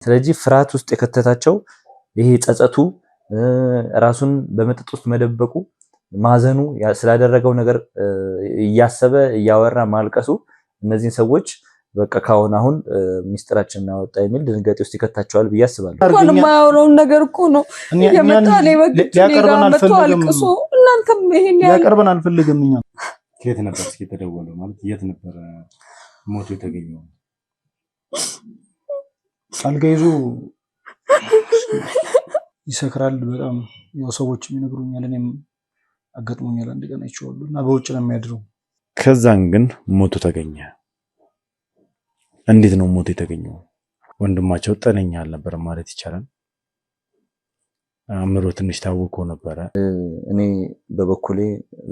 ስለዚህ ፍርሃት ውስጥ የከተታቸው ይሄ ጸጸቱ ራሱን በመጠጥ ውስጥ መደበቁ ማዘኑ ስላደረገው ነገር እያሰበ እያወራ ማልቀሱ እነዚህን ሰዎች በቃ ካሁን አሁን ሚስጥራችንን አወጣ የሚል ድንጋጤ ውስጥ ይከታቸዋል ብዬ አስባለሁ። እንኳን የማያወራውን ነገር እኮ ነው የመጣኔ በግድ ሊያቀርበን አልፈልግም። እናንተም ይሄን ሊያቀርበን አልፈልግም። እኛ ከየት ነበር እስኪ የተደወለው ማለት የት ነበር ሞቱ የተገኘው? አልጋ ይዞ ይሰክራል በጣም ያው ሰዎች ይነግሩኛል። እኔም አጋጥሞኛል አንድ ቀን አይቼዋለሁ እና በውጭ ነው የሚያድረው። ከዛን ግን ሞቱ ተገኘ። እንዴት ነው ሞቱ የተገኘው? ወንድማቸው ጤነኛ አልነበረም ማለት ይቻላል። አእምሮ ትንሽ ታውቆ ነበረ። እኔ በበኩሌ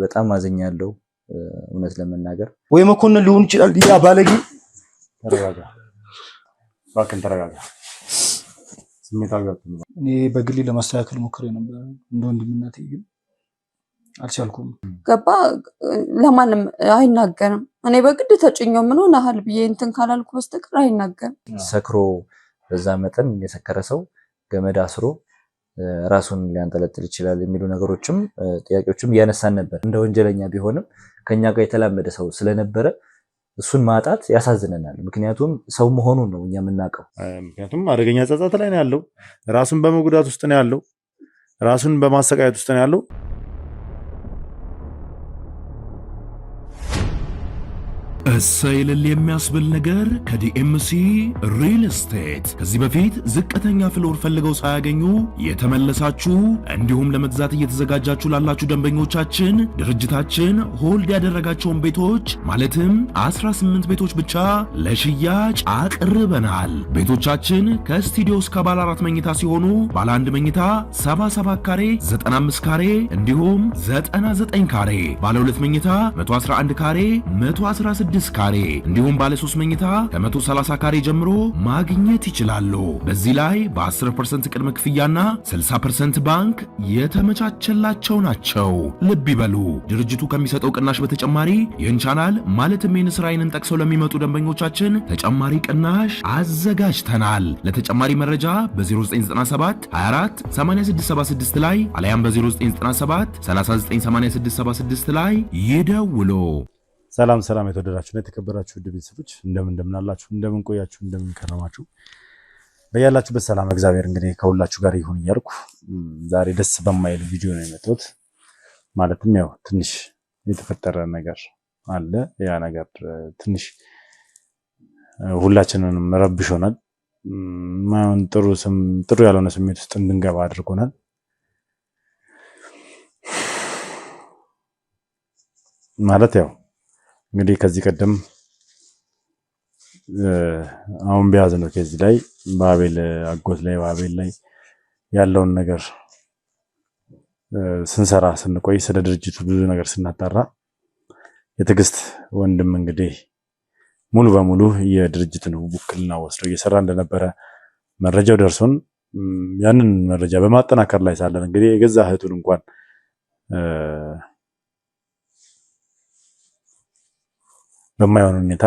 በጣም አዘኛለሁ እውነት ለመናገር። ወይ መኮንን ሊሆን ይችላል ያ ባለጌ። ተረጋጋ ባክን ተረጋጋ። ስሜታዊ አትሁን። እኔ በግሌ ለማስተካከል ሞክሬ ነበር እንደ ወንድምነቴ ግን አልቻልኩም። ገባ ለማንም አይናገርም። እኔ በግድ ተጭኘው ምን ሆነሃል ብዬ እንትን ካላልኩ በስተቀር አይናገርም። ሰክሮ በዛ መጠን የሰከረ ሰው ገመድ አስሮ ራሱን ሊያንጠለጥል ይችላል የሚሉ ነገሮችም ጥያቄዎችም እያነሳን ነበር። እንደ ወንጀለኛ ቢሆንም ከኛ ጋር የተላመደ ሰው ስለነበረ እሱን ማጣት ያሳዝነናል። ምክንያቱም ሰው መሆኑን ነው እኛ የምናውቀው። ምክንያቱም አደገኛ ጸጸት ላይ ነው ያለው። ራሱን በመጉዳት ውስጥ ነው ያለው። ራሱን በማሰቃየት ውስጥ ነው ያለው። እሰይ እልል የሚያስብል ነገር ከዲኤምሲ ሪል ስቴት። ከዚህ በፊት ዝቅተኛ ፍሎር ፈልገው ሳያገኙ የተመለሳችሁ እንዲሁም ለመግዛት እየተዘጋጃችሁ ላላችሁ ደንበኞቻችን ድርጅታችን ሆልድ ያደረጋቸውን ቤቶች ማለትም 18 ቤቶች ብቻ ለሽያጭ አቅርበናል። ቤቶቻችን ከስቱዲዮ እስከ ባለ 4 መኝታ ሲሆኑ ባለ 1 መኝታ 77 ካሬ፣ 95 ካሬ እንዲሁም 99 ካሬ፣ ባለ 2 መኝታ 111 ካሬ፣ 116 ካሬ እንዲሁም ባለ 3 መኝታ ከ130 ካሬ ጀምሮ ማግኘት ይችላሉ። በዚህ ላይ በ10% ቅድመ ክፍያና 60% ባንክ የተመቻቸላቸው ናቸው። ልብ ይበሉ፣ ድርጅቱ ከሚሰጠው ቅናሽ በተጨማሪ ይህን ቻናል ማለትም የንስራይንን ጠቅሰው ለሚመጡ ደንበኞቻችን ተጨማሪ ቅናሽ አዘጋጅተናል። ለተጨማሪ መረጃ በ0997 24 8676 ላይ አለያም በ0997 398676 ላይ ይደውሉ። ሰላም ሰላም የተወደዳችሁና የተከበራችሁ ውድ ቤተሰቦች እንደምን አላችሁ? እንደምን ቆያችሁ? እንደምን ከረማችሁ? በያላችሁበት ሰላም እግዚአብሔር እንግዲህ ከሁላችሁ ጋር ይሁን እያልኩ ዛሬ ደስ በማይል ቪዲዮ ነው የመጣሁት። ማለትም ያው ትንሽ የተፈጠረ ነገር አለ። ያ ነገር ትንሽ ሁላችንንም ረብሾናል። ማን ጥሩ ያልሆነ ስሜት ውስጥ እንድንገባ አድርጎናል። ማለት ያው እንግዲህ ከዚህ ቀደም አሁን ቢያዝነው ከዚህ ላይ ባቤል አጎት ላይ ባቤል ላይ ያለውን ነገር ስንሰራ ስንቆይ ስለ ድርጅቱ ብዙ ነገር ስናጣራ የትዕግስት ወንድም እንግዲህ ሙሉ በሙሉ የድርጅቱን ውክልና ወስዶ እየሰራ እንደነበረ መረጃው ደርሶን ያንን መረጃ በማጠናከር ላይ ሳለን እንግዲህ የገዛ እህቱን እንኳን በማይሆን ሁኔታ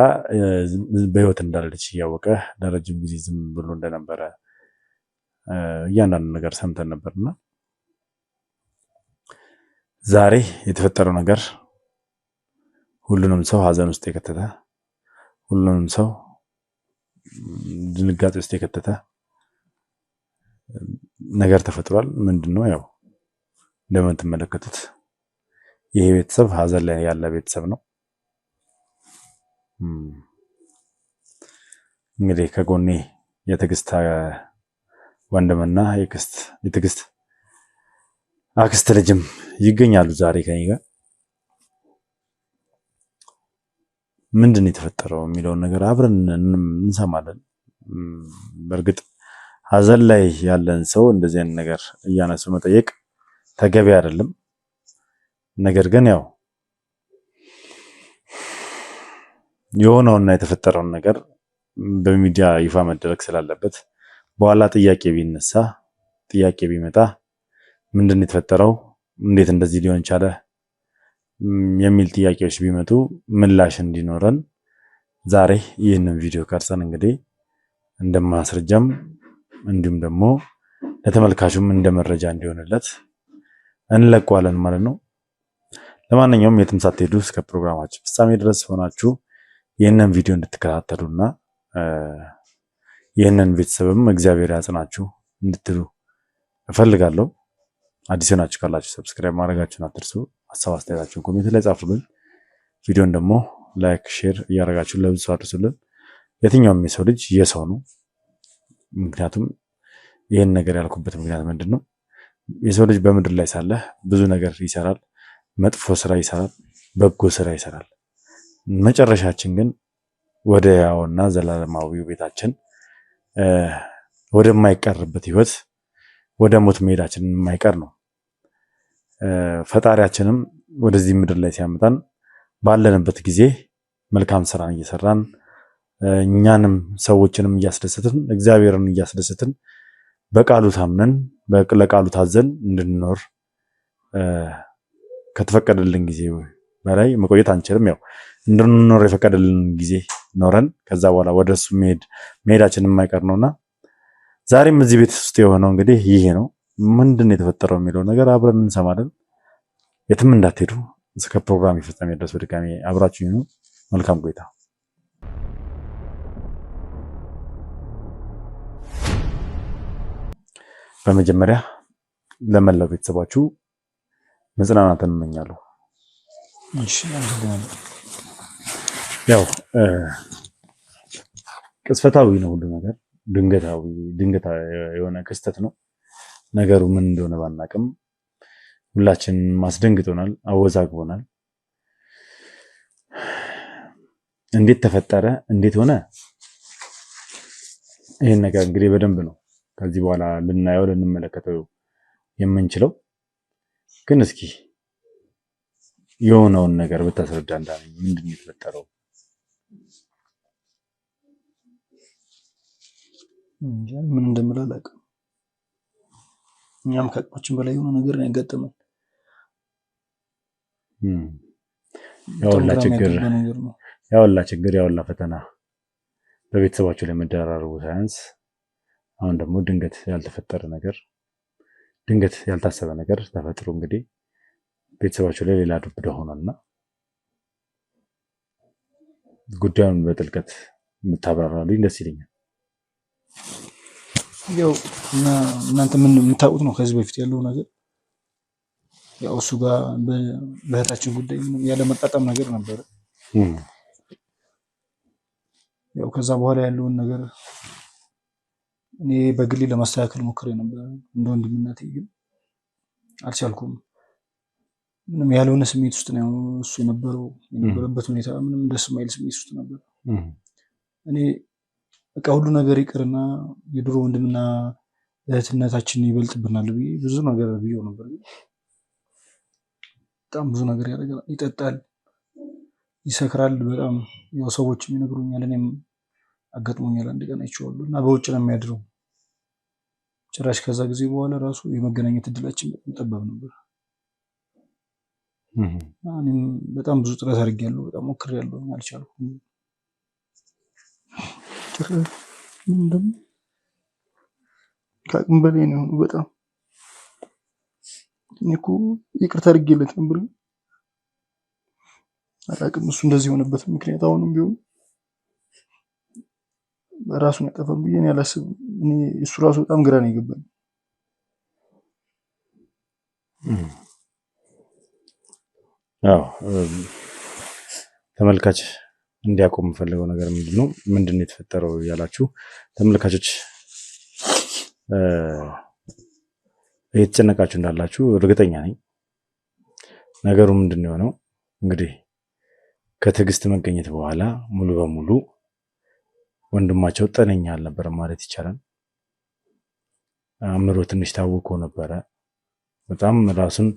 በህይወት እንዳለች እያወቀ ለረጅም ጊዜ ዝም ብሎ እንደነበረ እያንዳንዱ ነገር ሰምተን ነበርና ዛሬ የተፈጠረው ነገር ሁሉንም ሰው ሀዘን ውስጥ የከተተ ሁሉንም ሰው ድንጋጤ ውስጥ የከተተ ነገር ተፈጥሯል። ምንድነው? ያው እንደምትመለከቱት ይሄ ቤተሰብ ሀዘን ላይ ያለ ቤተሰብ ነው። እንግዲህ ከጎኔ የትዕግስት ወንድምና የትዕግስት አክስት ልጅም ይገኛሉ ዛሬ ከኔ ጋር። ምንድን ነው የተፈጠረው የሚለውን ነገር አብረን እንሰማለን። በእርግጥ ሀዘን ላይ ያለን ሰው እንደዚህ አይነት ነገር እያነሱ መጠየቅ ተገቢ አይደለም። ነገር ግን ያው የሆነውና የተፈጠረውን ነገር በሚዲያ ይፋ መደረግ ስላለበት በኋላ ጥያቄ ቢነሳ ጥያቄ ቢመጣ ምንድነው የተፈጠረው፣ እንዴት እንደዚህ ሊሆን ቻለ የሚል ጥያቄዎች ቢመጡ ምላሽ እንዲኖረን ዛሬ ይህንን ቪዲዮ ቀርጸን እንግዲህ እንደማስረጃም እንዲሁም ደግሞ ለተመልካቹም እንደ መረጃ እንዲሆንለት እንለቀዋለን ማለት ነው። ለማንኛውም የትም ሳትሄዱ እስከ ፕሮግራማችን ፍጻሜ ድረስ ሆናችሁ ይህንን ቪዲዮ እንድትከታተሉና ይህንን ቤተሰብም እግዚአብሔር ያጽናችሁ እንድትሉ እፈልጋለሁ። አዲስ ናችሁ ካላችሁ ሰብስክራይብ ማድረጋችሁን አትርሱ። ሀሳብ አስተያየታችሁን ኮሜንት ላይ ጻፉልን። ቪዲዮን ደግሞ ላይክ፣ ሼር እያደረጋችሁ ለብዙ ሰው አድርሱልን። የትኛውም የሰው ልጅ የሰው ነው። ምክንያቱም ይህን ነገር ያልኩበት ምክንያት ምንድን ነው? የሰው ልጅ በምድር ላይ ሳለ ብዙ ነገር ይሰራል። መጥፎ ስራ ይሰራል፣ በጎ ስራ ይሰራል። መጨረሻችን ግን ወደ ያውና ዘላለማዊው ቤታችን ወደማይቀርበት ህይወት ወደ ሞት መሄዳችን የማይቀር ነው። ፈጣሪያችንም ወደዚህ ምድር ላይ ሲያመጣን ባለንበት ጊዜ መልካም ስራን እየሰራን እኛንም ሰዎችንም እያስደሰትን እግዚአብሔርን እያስደሰትን በቃሉ ታምነን ለቃሉ ታዘን እንድንኖር ከተፈቀደልን ጊዜ በላይ መቆየት አንችልም። ያው እንድንኖር የፈቀደልን ጊዜ ኖረን ከዛ በኋላ ወደሱ መሄዳችን የማይቀር ነውና ዛሬም እዚህ ቤት ውስጥ የሆነው እንግዲህ ይሄ ነው። ምንድነው የተፈጠረው የሚለው ነገር አብረን እንሰማለን። የትም እንዳትሄዱ እስከ ፕሮግራም ፍጻሜ ድረስ በድጋሚ አብራችሁ ይሁኑ። መልካም ቆይታ። በመጀመሪያ ለመላው ቤተሰባችሁ መጽናናትን እመኛለሁ። እሺ ያው ቅጽበታዊ ነው ሁሉ ነገር፣ ድንገት የሆነ ክስተት ነው። ነገሩ ምን እንደሆነ ባናቅም ሁላችንም አስደንግጦናል፣ አወዛግቦናል። እንዴት ተፈጠረ፣ እንዴት ሆነ? ይሄን ነገር እንግዲህ በደንብ ነው ከዚህ በኋላ ልናየው ልንመለከተው የምንችለው። ግን እስኪ የሆነውን ነገር ብታስረዳ እንዳለኝ ምንድን ነው የተፈጠረው? ምን እንደምልህ አላውቅም። እኛም ከአቅማችን በላይ የሆነ ነገር ነው ያጋጠመን። ያውላ ችግር ያውላ ፈተና በቤተሰባቸው ላይ መደራረቡ ሳያንስ አሁን ደግሞ ድንገት ያልተፈጠረ ነገር ድንገት ያልታሰበ ነገር ተፈጥሮ እንግዲህ ቤተሰባቸው ላይ ሌላ ዱብዳ ሆኗልና ጉዳዩን በጥልቀት የምታብራራልኝ ደስ ይለኛል። ያው እናንተ ምን የምታውቁት ነው ከዚህ በፊት ያለው ነገር። ያው እሱ ጋር በእህታችን ጉዳይ ያለ መጣጣም ነገር ነበረ። ያው ከዛ በኋላ ያለውን ነገር እኔ በግሌ ለማስተካከል ሞክሬ ነበር እንደ ወንድምነቴ፣ ግን አልቻልኩም። ምንም ያልሆነ ስሜት ውስጥ ነው እሱ የነበረበት ሁኔታ ምንም ደስ የማይል ስሜት ውስጥ ነበር። እኔ በቃ ሁሉ ነገር ይቅርና የድሮ ወንድምና እህትነታችን ይበልጥብናል ብዬ ብዙ ነገር ብዬው ነበር። በጣም ብዙ ነገር ያደርጋል፣ ይጠጣል፣ ይሰክራል። በጣም ያው ሰዎች ይነግሩኛል፣ እኔም አጋጥሞኛል። አንድ ቀን አይቼዋለሁ እና በውጭ ነው የሚያድረው። ጭራሽ ከዛ ጊዜ በኋላ ራሱ የመገናኘት እድላችን በጣም ጠባብ ነበር። እኔም በጣም ብዙ ጥረት አድርጌያለሁ፣ በጣም ሞክሬያለሁ፣ አልቻልኩም። ደግሞ ከአቅም በላይ ነው የሆነው በጣም። እኔ እኮ ይቅርታ አድርጌለት ነበር፣ አላውቅም እሱ እንደዚህ የሆነበት ምክንያት አሁንም ቢሆን ራሱን ያጠፋል ብዬ እኔ አላስብም። እሱ ራሱ በጣም ግራ ነው የገባኝ። አዎ ተመልካች እንዲያቆም የምፈልገው ነገር ምንድን ነው የተፈጠረው ያላችሁ ተመልካቾች እየተጨነቃችሁ እንዳላችሁ እርግጠኛ ነኝ። ነገሩ ምንድን ነው የሆነው? እንግዲህ ከትዕግስት መገኘት በኋላ ሙሉ በሙሉ ወንድማቸው ጤነኛ አልነበረም ማለት ይቻላል። አእምሮ ትንሽ ታውቆ ነበረ። በጣም ራሱን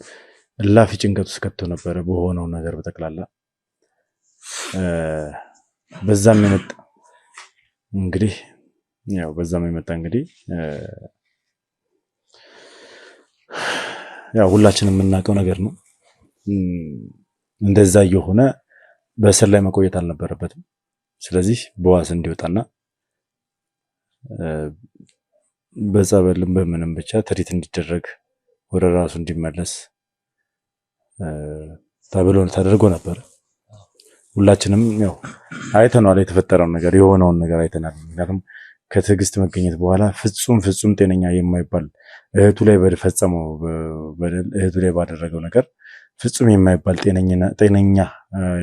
እላፊ ጭንቀት ውስጥ ከቶ ነበረ በሆነው ነገር በጠቅላላ። በዛም የመጣ እንግዲህ ያው ሁላችንም የምናውቀው ነገር ነው። እንደዛ እየሆነ በእስር ላይ መቆየት አልነበረበትም። ስለዚህ በዋስ እንዲወጣና በጸበልም በምንም ብቻ ትሪት እንዲደረግ ወደ ራሱ እንዲመለስ ተብሎ ተደርጎ ነበር። ሁላችንም ያው አይተናል፣ የተፈጠረውን ነገር የሆነውን ነገር አይተናል። ምክንያቱም ከትዕግስት መገኘት በኋላ ፍጹም ጤነኛ የማይባል እህቱ ላይ በፈጸመው በደል እህቱ ላይ ባደረገው ነገር ፍጹም የማይባል ጤነኛ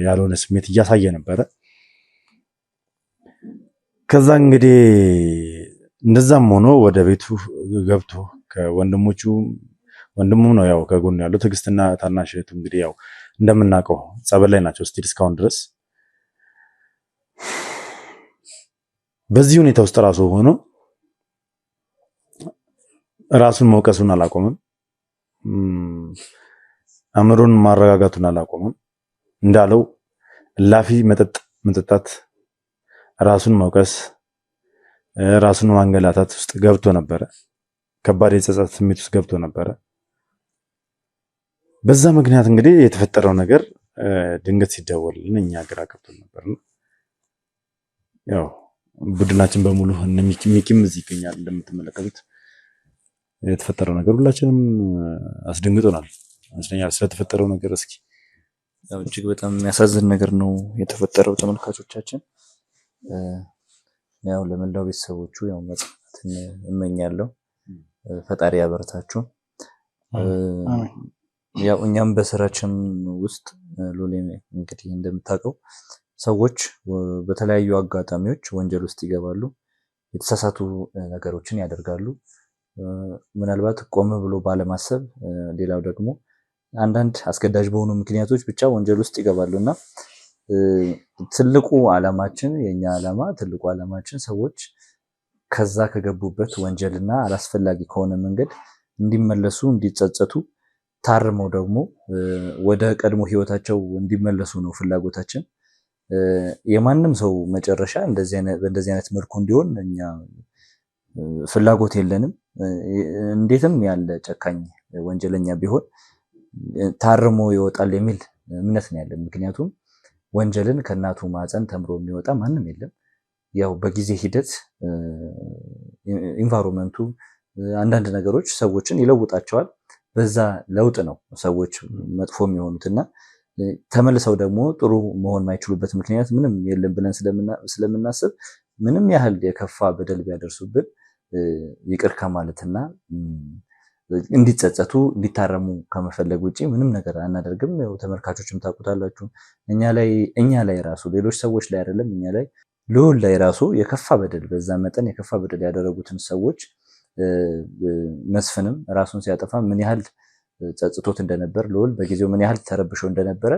ያልሆነ ስሜት እያሳየ ነበረ። ከዛ እንግዲህ እንደዛም ሆኖ ወደ ቤቱ ገብቶ ከወንድሞቹ ወንድሙ ነው ያው ከጎን ያለው ትዕግስትና ታናሽ እህቱ እንግዲህ ያው እንደምናውቀው ጸበል ላይ ናቸው ስቲል እስካሁን ድረስ። በዚህ ሁኔታ ውስጥ ራሱ ሆኖ ራሱን መውቀሱን አላቆመም፣ አእምሮን ማረጋጋቱን አላቆመም። እንዳለው እላፊ መጠጥ መጠጣት፣ ራሱን መውቀስ፣ ራሱን ማንገላታት ውስጥ ገብቶ ነበረ። ከባድ የጸጸት ስሜት ውስጥ ገብቶ ነበረ። በዛ ምክንያት እንግዲህ የተፈጠረው ነገር ድንገት ሲደወልልን እኛ ግራ ገብቶን ነበር። ያው ቡድናችን በሙሉ ሚኪም እዚህ ይገኛል። እንደምትመለከቱት የተፈጠረው ነገር ሁላችንም አስደንግጦናል ይመስለኛል። ስለተፈጠረው ነገር እስኪ ያው እጅግ በጣም የሚያሳዝን ነገር ነው የተፈጠረው ተመልካቾቻችን። ያው ለመላው ቤተሰቦቹ ያው መጽናናትን እመኛለሁ። ፈጣሪ ያበርታችሁ። ያው እኛም በስራችን ውስጥ ሎሌ እንግዲህ እንደምታውቀው ሰዎች በተለያዩ አጋጣሚዎች ወንጀል ውስጥ ይገባሉ፣ የተሳሳቱ ነገሮችን ያደርጋሉ። ምናልባት ቆም ብሎ ባለማሰብ፣ ሌላው ደግሞ አንዳንድ አስገዳጅ በሆኑ ምክንያቶች ብቻ ወንጀል ውስጥ ይገባሉና ትልቁ ዓላማችን የኛ ዓላማ ትልቁ ዓላማችን ሰዎች ከዛ ከገቡበት ወንጀልና አላስፈላጊ ከሆነ መንገድ እንዲመለሱ፣ እንዲጸጸቱ፣ ታርመው ደግሞ ወደ ቀድሞ ህይወታቸው እንዲመለሱ ነው ፍላጎታችን። የማንም ሰው መጨረሻ በእንደዚህ አይነት መልኩ እንዲሆን እኛ ፍላጎት የለንም። እንዴትም ያለ ጨካኝ ወንጀለኛ ቢሆን ታርሞ ይወጣል የሚል እምነት ነው ያለን። ምክንያቱም ወንጀልን ከእናቱ ማህፀን ተምሮ የሚወጣ ማንም የለም። ያው በጊዜ ሂደት ኢንቫይሮንመንቱ አንዳንድ ነገሮች ሰዎችን ይለውጣቸዋል። በዛ ለውጥ ነው ሰዎች መጥፎ የሚሆኑትና ተመልሰው ደግሞ ጥሩ መሆን የማይችሉበት ምክንያት ምንም የለም ብለን ስለምናስብ ምንም ያህል የከፋ በደል ቢያደርሱብን ይቅር ከማለትና እንዲጸጸቱ እንዲታረሙ ከመፈለግ ውጪ ምንም ነገር አናደርግም። ያው ተመልካቾችም ታውቁታላችሁ። እኛ ላይ ራሱ ሌሎች ሰዎች ላይ አይደለም እኛ ላይ ልዑል ላይ ራሱ የከፋ በደል በዛ መጠን የከፋ በደል ያደረጉትን ሰዎች መስፍንም ራሱን ሲያጠፋ ምን ያህል ጸጽቶት እንደነበር ልዑል በጊዜው ምን ያህል ተረብሾ እንደነበረ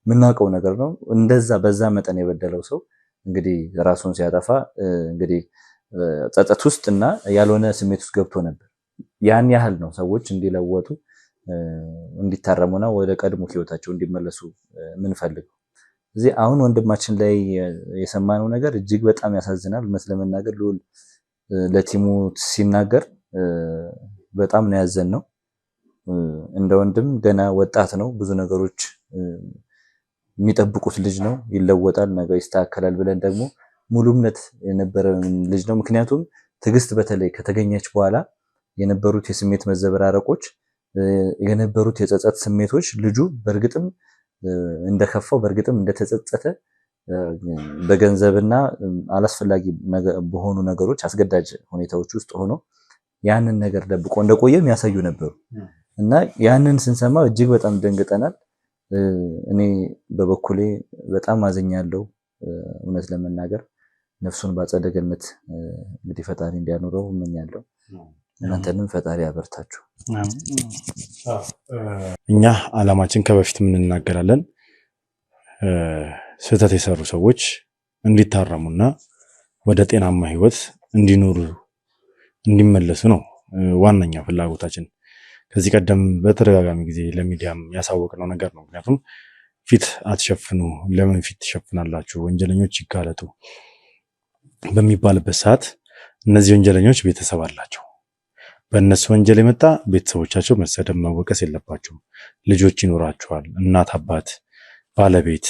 የምናውቀው ነገር ነው። እንደዛ በዛ መጠን የበደለው ሰው እንግዲህ ራሱን ሲያጠፋ እንግዲህ ጸጸት ውስጥ እና ያልሆነ ስሜት ውስጥ ገብቶ ነበር። ያን ያህል ነው ሰዎች እንዲለወጡ እንዲታረሙና ወደ ቀድሞ ህይወታቸው እንዲመለሱ የምንፈልገው። እዚህ አሁን ወንድማችን ላይ የሰማነው ነገር እጅግ በጣም ያሳዝናል። እውነት ለመናገር ልዑል ለቲሙ ሲናገር በጣም ነው ያዘንነው። እንደ ወንድም ገና ወጣት ነው፣ ብዙ ነገሮች የሚጠብቁት ልጅ ነው። ይለወጣል፣ ነገር ይስተካከላል ብለን ደግሞ ሙሉ እምነት የነበረ ልጅ ነው። ምክንያቱም ትዕግስት በተለይ ከተገኘች በኋላ የነበሩት የስሜት መዘበራረቆች የነበሩት የጸጸት ስሜቶች ልጁ በእርግጥም እንደከፋው በእርግጥም እንደተጸጸተ በገንዘብና አላስፈላጊ በሆኑ ነገሮች አስገዳጅ ሁኔታዎች ውስጥ ሆኖ ያንን ነገር ደብቆ እንደቆየ የሚያሳዩ ነበሩ እና ያንን ስንሰማ እጅግ በጣም ደንግጠናል። እኔ በበኩሌ በጣም አዝኛለሁ። እውነት ለመናገር ነፍሱን በአጸደ ገነት እንግዲህ ፈጣሪ እንዲያኖረው እመኛለሁ። እናንተንም ፈጣሪ ያበርታችሁ። እኛ ዓላማችን ከበፊት ምን እናገራለን፣ ስህተት የሰሩ ሰዎች እንዲታረሙና ወደ ጤናማ ህይወት እንዲኖሩ እንዲመለሱ ነው ዋነኛ ፍላጎታችን። ከዚህ ቀደም በተደጋጋሚ ጊዜ ለሚዲያም ያሳወቅነው ነገር ነው። ምክንያቱም ፊት አትሸፍኑ፣ ለምን ፊት ትሸፍናላችሁ፣ ወንጀለኞች ይጋለጡ በሚባልበት ሰዓት እነዚህ ወንጀለኞች ቤተሰብ አላቸው። በእነሱ ወንጀል የመጣ ቤተሰቦቻቸው መሰደብ መወቀስ የለባቸውም። ልጆች ይኖራቸዋል፣ እናት አባት፣ ባለቤት፣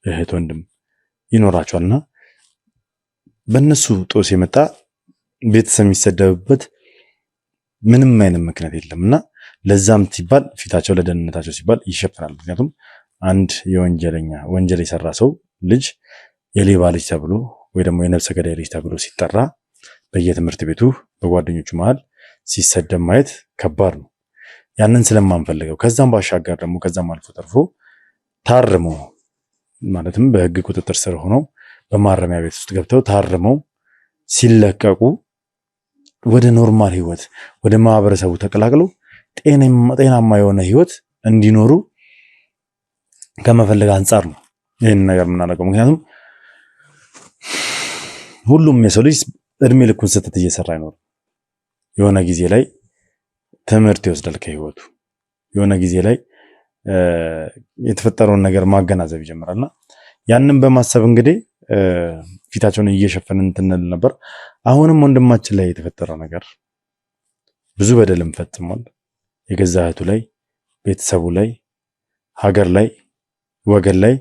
እህት፣ ወንድም ይኖራቸዋልና በእነሱ ጦስ የመጣ ቤተሰብ የሚሰደብበት ምንም አይነት ምክንያት የለምና ለዛም ሲባል ፊታቸው ለደህንነታቸው ሲባል ይሸፈናል። ምክንያቱም አንድ ወንጀል የሰራ ሰው ልጅ የሌባ ልጅ ተብሎ ወይ ደግሞ የነፍሰ ገዳይ ልጅ ተብሎ ሲጠራ በየትምህርት ቤቱ በጓደኞቹ መሃል ሲሰደብ ማየት ከባድ ነው። ያንን ስለማንፈልገው ከዛም ባሻገር ደግሞ ከዛም አልፎ ተርፎ ታርሞ ማለትም በህግ ቁጥጥር ስር ሆነው በማረሚያ ቤት ውስጥ ገብተው ታርመው ሲለቀቁ ወደ ኖርማል ህይወት ወደ ማህበረሰቡ ተቀላቅለው ጤናማ የሆነ ህይወት እንዲኖሩ ከመፈለግ አንጻር ነው ይህን ነገር የምናደርገው። ምክንያቱም ሁሉም የሰው ልጅ እድሜ ልኩን ስህተት እየሰራ አይኖርም። የሆነ ጊዜ ላይ ትምህርት ይወስዳል ከህይወቱ። የሆነ ጊዜ ላይ የተፈጠረውን ነገር ማገናዘብ ይጀምራልና ያንን በማሰብ እንግዲህ ፊታቸውን እየሸፈንን እንትንል ነበር። አሁንም ወንድማችን ላይ የተፈጠረው ነገር ብዙ በደልም ፈጽሟል። የገዛ እህቱ ላይ፣ ቤተሰቡ ላይ፣ ሀገር ላይ፣ ወገን ላይ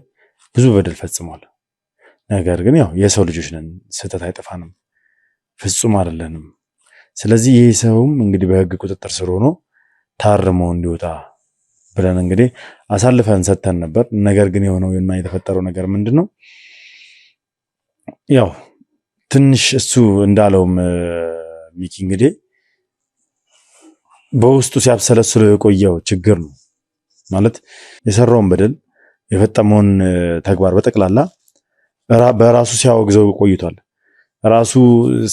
ብዙ በደል ፈጽሟል። ነገር ግን ያው የሰው ልጆች ነን፣ ስህተት አይጠፋንም፣ ፍጹም አይደለንም። ስለዚህ ይህ ሰውም እንግዲህ በህግ ቁጥጥር ስር ሆኖ ታርሞ እንዲወጣ ብለን እንግዲህ አሳልፈን ሰጥተን ነበር። ነገር ግን የሆነው እና የተፈጠረው ነገር ምንድነው? ያው ትንሽ እሱ እንዳለውም ሚኪ እንግዲህ በውስጡ ሲያብሰለስለው የቆየው ችግር ነው ማለት የሰራውን በደል የፈጠመውን ተግባር በጠቅላላ በራሱ ሲያወግዘው ቆይቷል። ራሱ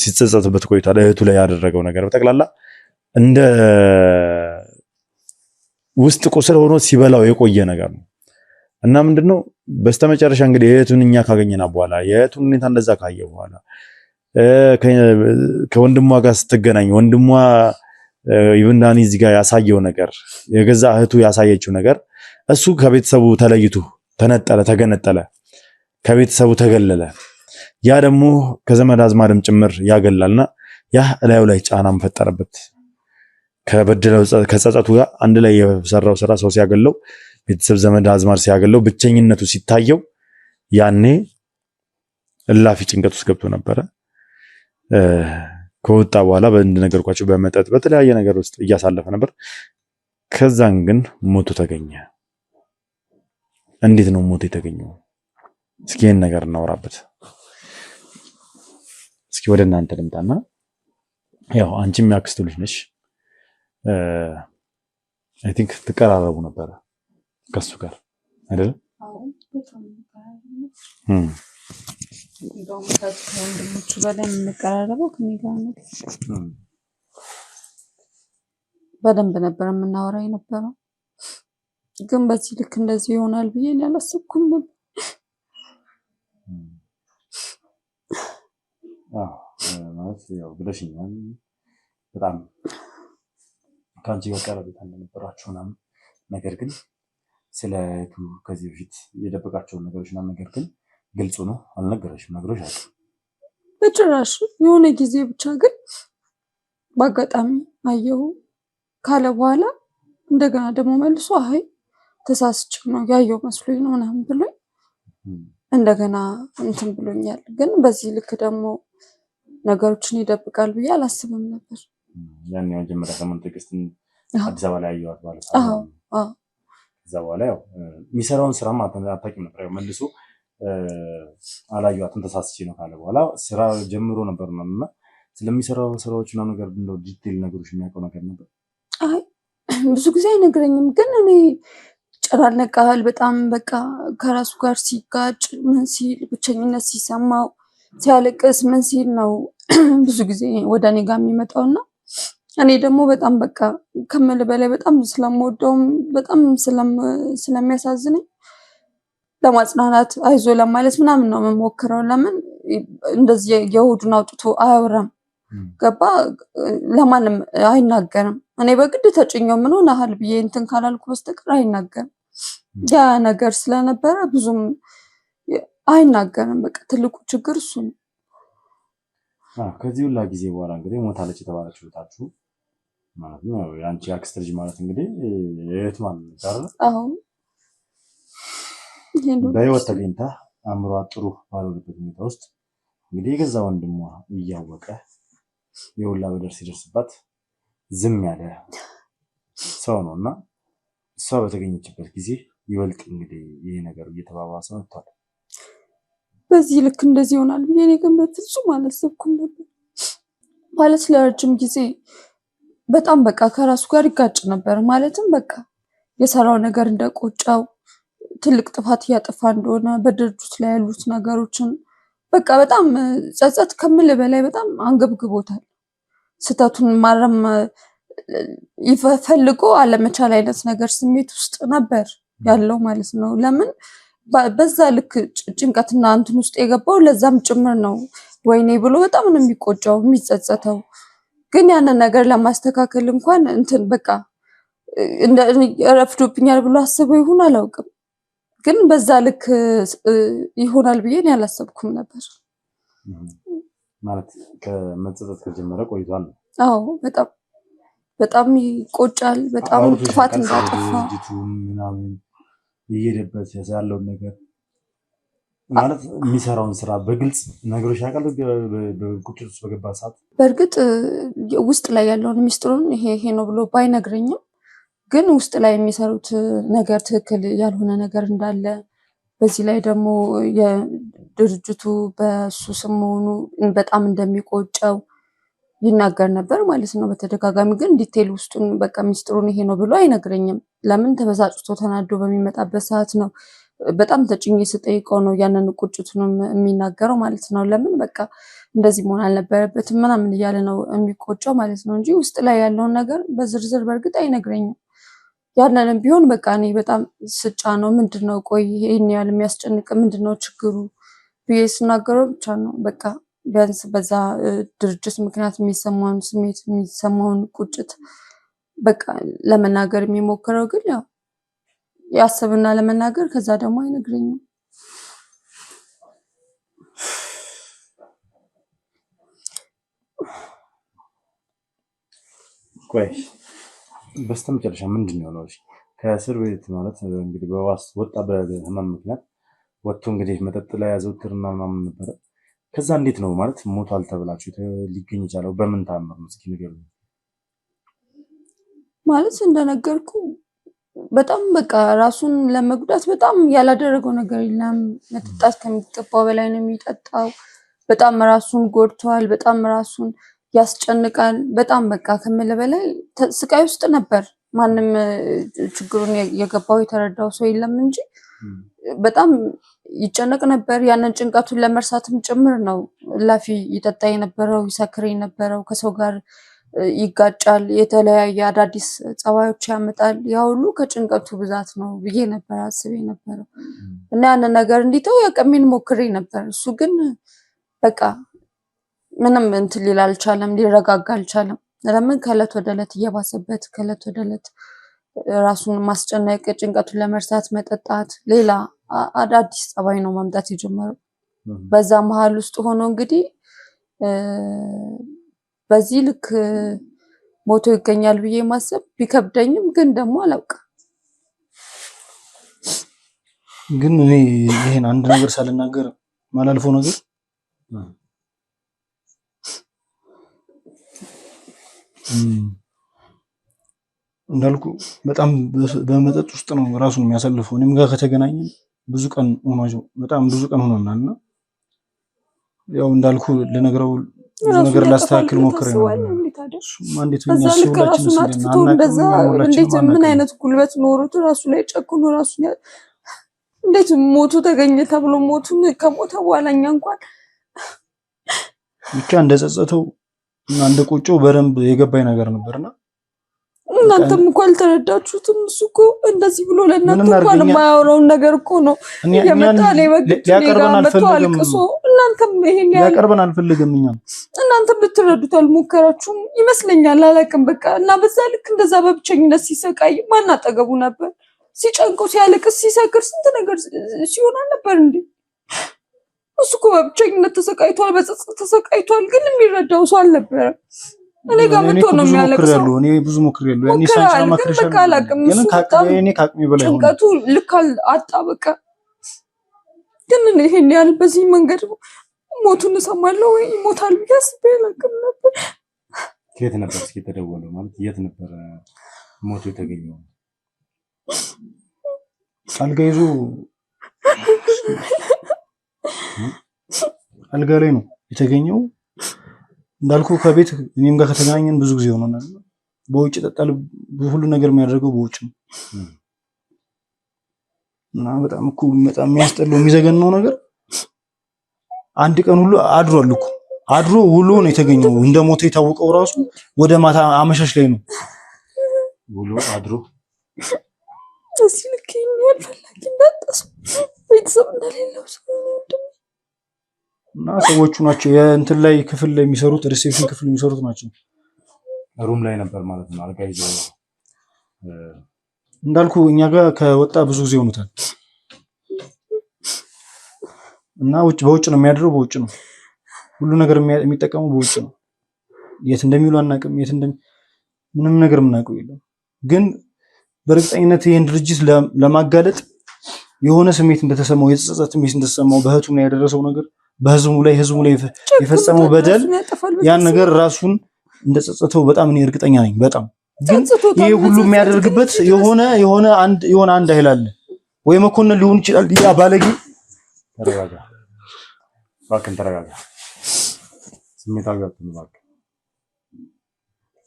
ሲጸጸትበት ቆይቷል። እህቱ ላይ ያደረገው ነገር በጠቅላላ እንደ ውስጥ ቁስል ሆኖ ሲበላው የቆየ ነገር ነው እና ምንድነው በስተመጨረሻ እንግዲህ እህቱን እኛ ካገኘና በኋላ የእህቱን ሁኔታ እንደዛ ካየ በኋላ ከወንድሟ ጋር ስትገናኝ ወንድሟ ይብንዳኒ እዚህ ጋር ያሳየው ነገር የገዛ እህቱ ያሳየችው ነገር እሱ ከቤተሰቡ ተለይቶ ተገነጠለ፣ ከቤተሰቡ ተገለለ። ያ ደግሞ ከዘመድ አዝማድም ጭምር ያገላልና ያ እላዩ ላይ ጫናም ፈጠረበት። ከበደለው ከጸጸቱ ጋር አንድ ላይ የሰራው ስራ ሰው ሲያገለው ቤተሰብ ዘመድ አዝማድ ሲያገለው ብቸኝነቱ ሲታየው ያኔ እላፊ ጭንቀት ውስጥ ገብቶ ነበረ። ከወጣ በኋላ እንደነገርኳችሁ በመጠጥ በተለያየ ነገር ውስጥ እያሳለፈ ነበር። ከዛን ግን ሞቱ ተገኘ። እንዴት ነው ሞቱ የተገኘው? እስኪ ይህን ነገር እናወራበት። እስኪ ወደ እናንተ ልምጣና ያው አንቺም ያክስቱ ልጅ ነሽ። አይ ቲንክ ትቀራረቡ ነበረ ከሱ ጋር አይደል? እንደውም ከወንድሞቹ በላይ የምንቀራረበው ከኔ ጋር ነው። በደንብ ነበር የምናወራ የነበረው። ግን በዚህ ልክ እንደዚህ ይሆናል ብዬ አላሰብኩም ነበር። ማለት ያው ብለሽኛል በጣም ከአንቺ ጋር ቀረቤታ እንደነበራችሁ ምናምን፣ ነገር ግን ስለ እህቱ ከዚህ በፊት የደበቃቸውን ነገሮች ምናምን ነገር ግን ግልጹ ነው አልነገረሽም? ነግሮሽ አለ? በጭራሽ። የሆነ ጊዜ ብቻ ግን በአጋጣሚ አየው ካለ በኋላ እንደገና ደግሞ መልሶ አይ ተሳስቼ ነው ያየው መስሎኝ ነው ምናምን ብሎኝ እንደገና እንትን ብሎኛል። ግን በዚህ ልክ ደግሞ ነገሮችን ይደብቃል ብዬ አላስብም ነበር። ያን የመጀመሪያ ሰሞን ትዕግስትን አዲስ አበባ ላይ አየኋት ማለት ነው። ከዛ በኋላ ያው የሚሰራውን ስራም አታውቂም ነበር። ያው መልሶ አላየኋትም ተሳስቼ ነው ካለ በኋላ ስራ ጀምሮ ነበር እና ስለሚሰራው ስራዎች እና ነገር እንደው ዲቴል ነገሮች የሚያውቀው ነገር ነበር? አይ ብዙ ጊዜ አይነግረኝም። ግን እኔ ጨራለቃል በጣም በቃ ከራሱ ጋር ሲጋጭ ምን ሲል ብቸኝነት ሲሰማው ሲያለቅስ ምን ሲል ነው ብዙ ጊዜ ወደ እኔ ጋር የሚመጣውና እኔ ደግሞ በጣም በቃ ከመል በላይ በጣም ስለምወደውም በጣም ስለሚያሳዝነኝ ለማጽናናት አይዞ ለማለት ምናምን ነው የምሞክረው። ለምን እንደዚህ የሆዱን አውጥቶ አያወራም። ገባ? ለማንም አይናገርም። እኔ በግድ ተጭኘው ምን ሆነሃል ብዬ እንትን ካላልኩ በስተቀር አይናገርም። ያ ነገር ስለነበረ ብዙም አይናገርም። በቃ ትልቁ ችግር እሱ ነው። ከዚህ ሁላ ጊዜ በኋላ እንግዲህ ሞታለች የተባለችው ልታችሁ ማለት ነው የአንቺ አክስት ልጅ ማለት እንግዲህ የት ማለት ነው አይደል? አዎ በህይወት ተገኝታ አእምሯ ጥሩ ባልሆነበት ሁኔታ ውስጥ እንግዲህ የገዛ ወንድሟ እያወቀ የሁላ በደል ሲደርስባት ዝም ያለ ሰው ነውና እሷ በተገኘችበት ጊዜ ይበልጥ እንግዲህ ይሄ ነገር እየተባባሰ መጥቷል። በዚህ ልክ እንደዚህ ይሆናል ብዬ እኔ ግን በፍጹም አላሰብኩም ነበር። ማለት ለረጅም ጊዜ በጣም በቃ ከራሱ ጋር ይጋጭ ነበር። ማለትም በቃ የሰራው ነገር እንደቆጫው ትልቅ ጥፋት እያጠፋ እንደሆነ በድርጅት ላይ ያሉት ነገሮችን በቃ በጣም ጸጸት ከምል በላይ በጣም አንገብግቦታል። ስህተቱን ማረም ይፈልጎ አለመቻል አይነት ነገር ስሜት ውስጥ ነበር ያለው ማለት ነው። ለምን በዛ ልክ ጭንቀትና እንትን ውስጥ የገባው ለዛም ጭምር ነው። ወይኔ ብሎ በጣም ነው የሚቆጨው የሚጸጸተው። ግን ያንን ነገር ለማስተካከል እንኳን እንትን በቃ ረፍዶብኛል ብሎ አስበው ይሁን አላውቅም። ግን በዛ ልክ ይሆናል ብዬ እኔ አላሰብኩም ነበር። ማለት ከመጸጸት ከጀመረ ቆይቷል። አዎ በጣም ይቆጫል። በጣም ጥፋት እንዳጠፋ ምናምን እየሄደበት ያለውን ነገር ማለት የሚሰራውን ስራ በግልጽ ነገሮች ያውቃል። በቁጭት ውስጥ በገባ ሰዓት በእርግጥ ውስጥ ላይ ያለውን ሚስጥሩን ይሄ ነው ብሎ ባይነግረኝም ግን ውስጥ ላይ የሚሰሩት ነገር ትክክል ያልሆነ ነገር እንዳለ በዚህ ላይ ደግሞ የድርጅቱ በሱ ስም መሆኑ በጣም እንደሚቆጨው ይናገር ነበር ማለት ነው በተደጋጋሚ። ግን ዲቴል ውስጡን በቃ ሚስጥሩን ይሄ ነው ብሎ አይነግረኝም። ለምን ተበሳጭቶ ተናዶ በሚመጣበት ሰዓት ነው በጣም ተጭኜ ስጠይቀው ነው ያንን ቁጭቱንም የሚናገረው ማለት ነው። ለምን በቃ እንደዚህ መሆን አልነበረበትም ምናምን እያለ ነው የሚቆጨው ማለት ነው እንጂ ውስጥ ላይ ያለውን ነገር በዝርዝር በእርግጥ አይነግረኝም። ያንንም ቢሆን በቃ እኔ በጣም ስጫ ነው ምንድነው ቆይ ይሄን ያህል የሚያስጨንቅ ምንድነው ችግሩ ብዬ ስናገረው ብቻ ነው በቃ ቢያንስ በዛ ድርጅት ምክንያት የሚሰማውን ስሜት የሚሰማውን ቁጭት በቃ ለመናገር የሚሞክረው ግን ያው ያስብና ለመናገር ከዛ ደግሞ አይነግረኝም። ቆይ በስተመጨረሻ ምንድን ነው የሆነው? ከእስር ቤት ማለት እንግዲህ በዋስ ወጣ በህመም ምክንያት ወጥቶ እንግዲህ መጠጥ ላይ ያዘውትርና ምናምን ነበረ። ከዛ እንዴት ነው ማለት ሞቷል ተብላችሁ ሊገኝ ይቻለው? በምን ታምር ነው? እስኪ ንገሩኝ። ማለት እንደነገርኩ በጣም በቃ ራሱን ለመጉዳት በጣም ያላደረገው ነገር የለም። መጠጣት ከሚገባው በላይ ነው የሚጠጣው። በጣም ራሱን ጎድቷል። በጣም ራሱን ያስጨንቃል። በጣም በቃ ከምል በላይ ስቃይ ውስጥ ነበር። ማንም ችግሩን የገባው የተረዳው ሰው የለም እንጂ በጣም ይጨነቅ ነበር። ያንን ጭንቀቱን ለመርሳትም ጭምር ነው ላፊ ይጠጣ የነበረው፣ ይሰክር የነበረው፣ ከሰው ጋር ይጋጫል፣ የተለያየ አዳዲስ ጸባዮች ያመጣል። ያ ሁሉ ከጭንቀቱ ብዛት ነው ብዬ ነበር አስቤ ነበረው እና ያንን ነገር እንዲተው ያቀሜን ሞክሬ ነበር። እሱ ግን በቃ ምንም እንትን ሊል አልቻለም፣ ሊረጋጋ አልቻለም። ለምን ከዕለት ወደ ዕለት እየባሰበት ከዕለት ወደ ዕለት ራሱን ማስጨነቅ፣ ጭንቀቱን ለመርሳት መጠጣት፣ ሌላ አዳዲስ ጸባይ ነው ማምጣት የጀመረው። በዛ መሀል ውስጥ ሆኖ እንግዲህ በዚህ ልክ ሞቶ ይገኛል ብዬ ማሰብ ቢከብደኝም ግን ደግሞ አላውቅም። ግን እኔ ይሄን አንድ ነገር ሳልናገር ማላልፈው ነገር እንዳልኩ በጣም በመጠጥ ውስጥ ነው ራሱን የሚያሳልፈው። እኔም ጋር ከተገናኘን ብዙ ቀን ሆኗል፣ በጣም ብዙ ቀን ሆኖናልና ያው እንዳልኩ ለነገረው ብዙ ነገር ላስተካክል ሞክሬ ነው። እንዴት ምን ያስቡላችሁ እንዴት ምን አይነት ጉልበት ኖሮት ራሱ ላይ ጨክኖ ራሱ እንዴት ሞቱ ተገኘ ተብሎ ሞቱን ከሞተ በኋላኛ እንኳን ብቻ እንደጸጸተው እና እንደቆጨው በደንብ የገባኝ ነገር ነበርና እናንተም እኮ አልተረዳችሁትም። እሱ እኮ እንደዚህ ብሎ ለእናንተ እንኳን የማያወራውን ነገር እኮ ነው የመጣኔ ሊያቀርበን አልፈልግም። እናንተም ይሄን ሊያቀርበን አልፈልግም። እናንተም ልትረዱት አልሞከራችሁም ይመስለኛል። አላውቅም በቃ እና በዛ ልክ እንደዛ በብቸኝነት ሲሰቃይ ማን አጠገቡ ነበር? ሲጨንቀው፣ ሲያለቅስ፣ ሲሰክር ስንት ነገር ሲሆን አልነበር እንዴ? እሱ እኮ በብቸኝነት ተሰቃይቷል፣ በጸጸት ተሰቃይቷል። ግን የሚረዳው ሰው አልነበረም። እኔ ጋር መጥቶ ነው የሚያለቅሰው። እኔ ብዙ ሞክሬያለሁ። ያኔ ሳንቻ ማክረሻል ግን ካቅሜ በላይ ሆነ። ጭንቀቱ ልክ አጣ በቃ። ግን ይሄን ያህል በዚህ መንገድ ሞቱን እሰማለሁ ወይ ይሞታል ብዬ አስቤ አላውቅም ነበር። ከየት ነበር እስኪ የተደወለው? ማለት የት ነበር ሞቶ የተገኘው? አልጋ ይዞ አልጋ ላይ ነው የተገኘው። እንዳልኩ ከቤት እኔም ጋር ከተገናኘን ብዙ ጊዜ ሆኖናል። በውጭ ጠጣል፣ ሁሉ ነገር የሚያደርገው በውጭ ነው እና በጣም የሚያስጠላው የሚዘገነው ነገር አንድ ቀን ሁሉ አድሯል እኮ አድሮ ውሎ ነው የተገኘው። እንደ ሞተ የታወቀው ራሱ ወደ ማታ አመሻሽ ላይ ነው ውሎ አድሮ እዚህ ልክ ያልፈላጊ እንዳጣስ ቤተሰብ እንደሌለው ሰው እና ሰዎቹ ናቸው የእንትን ላይ ክፍል ላይ የሚሰሩት ሪሴፕሽን ክፍል የሚሰሩት ናቸው። ሩም ላይ ነበር ማለት ነው። አልጋ ይዞ እንዳልኩ እኛ ጋር ከወጣ ብዙ ጊዜ ሆኖታል እና በውጭ ነው የሚያድረው፣ በውጭ ነው ሁሉ ነገር የሚጠቀመው በውጭ ነው። የት እንደሚውሉ አናውቅም፣ ምንም ነገር የምናውቀው የለም። ግን በእርግጠኝነት ይህን ድርጅት ለማጋለጥ የሆነ ስሜት እንደተሰማው የጸጸት ስሜት እንደተሰማው በእህቱ ላይ ያደረሰው ነገር ህዝቡ ላይ የፈጸመው በደል ያን ነገር ራሱን እንደጸጸተው በጣም እኔ እርግጠኛ ነኝ። በጣም ግን ይሄ ሁሉ የሚያደርግበት የሆነ አንድ ኃይል አለ ወይ መኮንን ሊሆን ይችላል። ያ ባለጌ ተረጋጋ፣ እባክህን ተረጋጋ። ስሜታዊ አትሁን።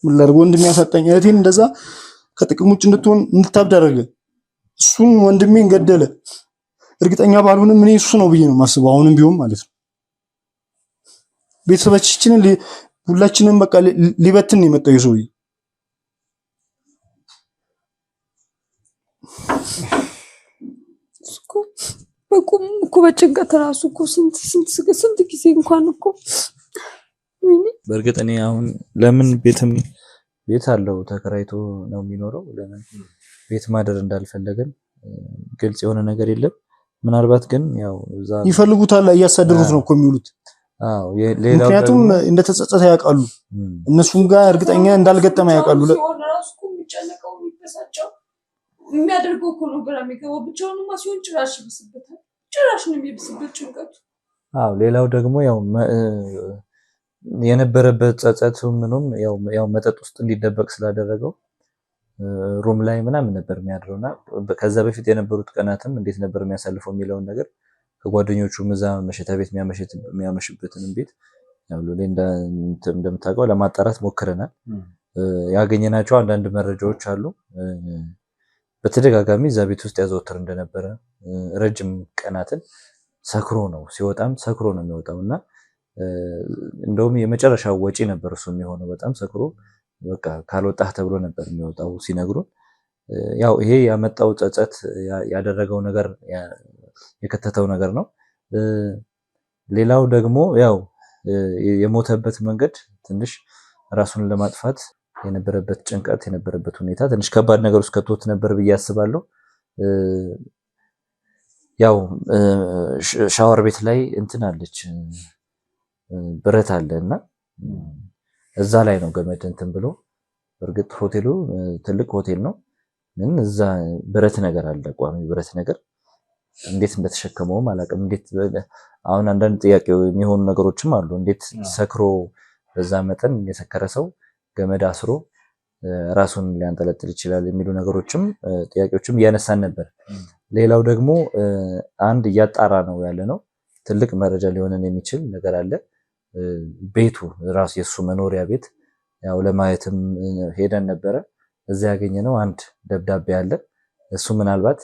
ምን ላድርግ? ወንድሜ ያሳጣኝ እህቴን እንደዛ ከጥቅም ውጭ እንድታብድ አደረገ። እሱም ወንድሜን ገደለ። እርግጠኛ ባልሆንም እኔ እሱ ነው ብዬ ነው የማስበው። አሁንም ቢሆን ማለት ነው ቤተሰባችንን ሁላችንም በቃ ሊበትን ነው የመጣው የሰውዬ። በቁም እኮ በጭንቀት ራሱ እኮ ስንት ጊዜ እንኳን እኮ በእርግጥ እኔ አሁን ለምን ቤት አለው ተከራይቶ ነው የሚኖረው። ለምን ቤት ማደር እንዳልፈለገን ግልጽ የሆነ ነገር የለም። ምናልባት ግን ያው እዛ ይፈልጉታል፣ እያሳደሩት ነው እኮ የሚውሉት። አዎ ምክንያቱም እንደተጸጸተ ያውቃሉ። እነሱም ጋር እርግጠኛ እንዳልገጠመ ያውቃሉ። ራሱ እኮ የሚጨነቀው የሚበሳጨው የሚያደርገው እኮ ነው ግራ የሚገባው። ብቻውንማ ሲሆን ጭራሽ ይብስበታል። ጭራሽ ነው የሚብስበት ጭንቀቱ። አዎ ሌላው ደግሞ ያው የነበረበት ጸጸቱ ምኑም ያው መጠጥ ውስጥ እንዲደበቅ ስላደረገው ሩም ላይ ምናምን ነበር የሚያድረውና ከዛ በፊት የነበሩት ቀናትም እንዴት ነበር የሚያሳልፈው የሚለውን ነገር ከጓደኞቹ እዛ መሸታ ቤት የሚያመሽበትን ቤት ያው እንደምታውቀው ለማጣራት ሞክረናል። ያገኘናቸው አንዳንድ መረጃዎች አሉ። በተደጋጋሚ እዛ ቤት ውስጥ ያዘወትር እንደነበረ ረጅም ቀናትን ሰክሮ ነው ሲወጣም ሰክሮ ነው የሚወጣውና እንደውም የመጨረሻው ወጪ ነበር እሱ የሚሆነው። በጣም ሰክሮ በቃ ካልወጣህ ተብሎ ነበር የሚወጣው ሲነግሩን። ያው ይሄ ያመጣው ጸጸት ያደረገው ነገር የከተተው ነገር ነው። ሌላው ደግሞ ያው የሞተበት መንገድ ትንሽ ራሱን ለማጥፋት የነበረበት ጭንቀት የነበረበት ሁኔታ ትንሽ ከባድ ነገር ውስጥ ከቶት ነበር ብዬ አስባለሁ። ያው ሻወር ቤት ላይ እንትን አለች ብረት አለ እና እዛ ላይ ነው ገመድ እንትን ብሎ። በእርግጥ ሆቴሉ ትልቅ ሆቴል ነው፣ ግን እዛ ብረት ነገር አለ፣ ቋሚ ብረት ነገር እንዴት እንደተሸከመውም አላውቅም። እንዴት አሁን አንዳንድ ጥያቄ የሚሆኑ ነገሮችም አሉ። እንዴት ሰክሮ በዛ መጠን የሰከረ ሰው ገመድ አስሮ ራሱን ሊያንጠለጥል ይችላል የሚሉ ነገሮችም ጥያቄዎችም እያነሳን ነበር። ሌላው ደግሞ አንድ እያጣራ ነው ያለ ነው ትልቅ መረጃ ሊሆነን የሚችል ነገር አለ። ቤቱ ራሱ የሱ መኖሪያ ቤት ያው ለማየትም ሄደን ነበረ። እዛ ያገኘነው አንድ ደብዳቤ አለ። እሱ ምናልባት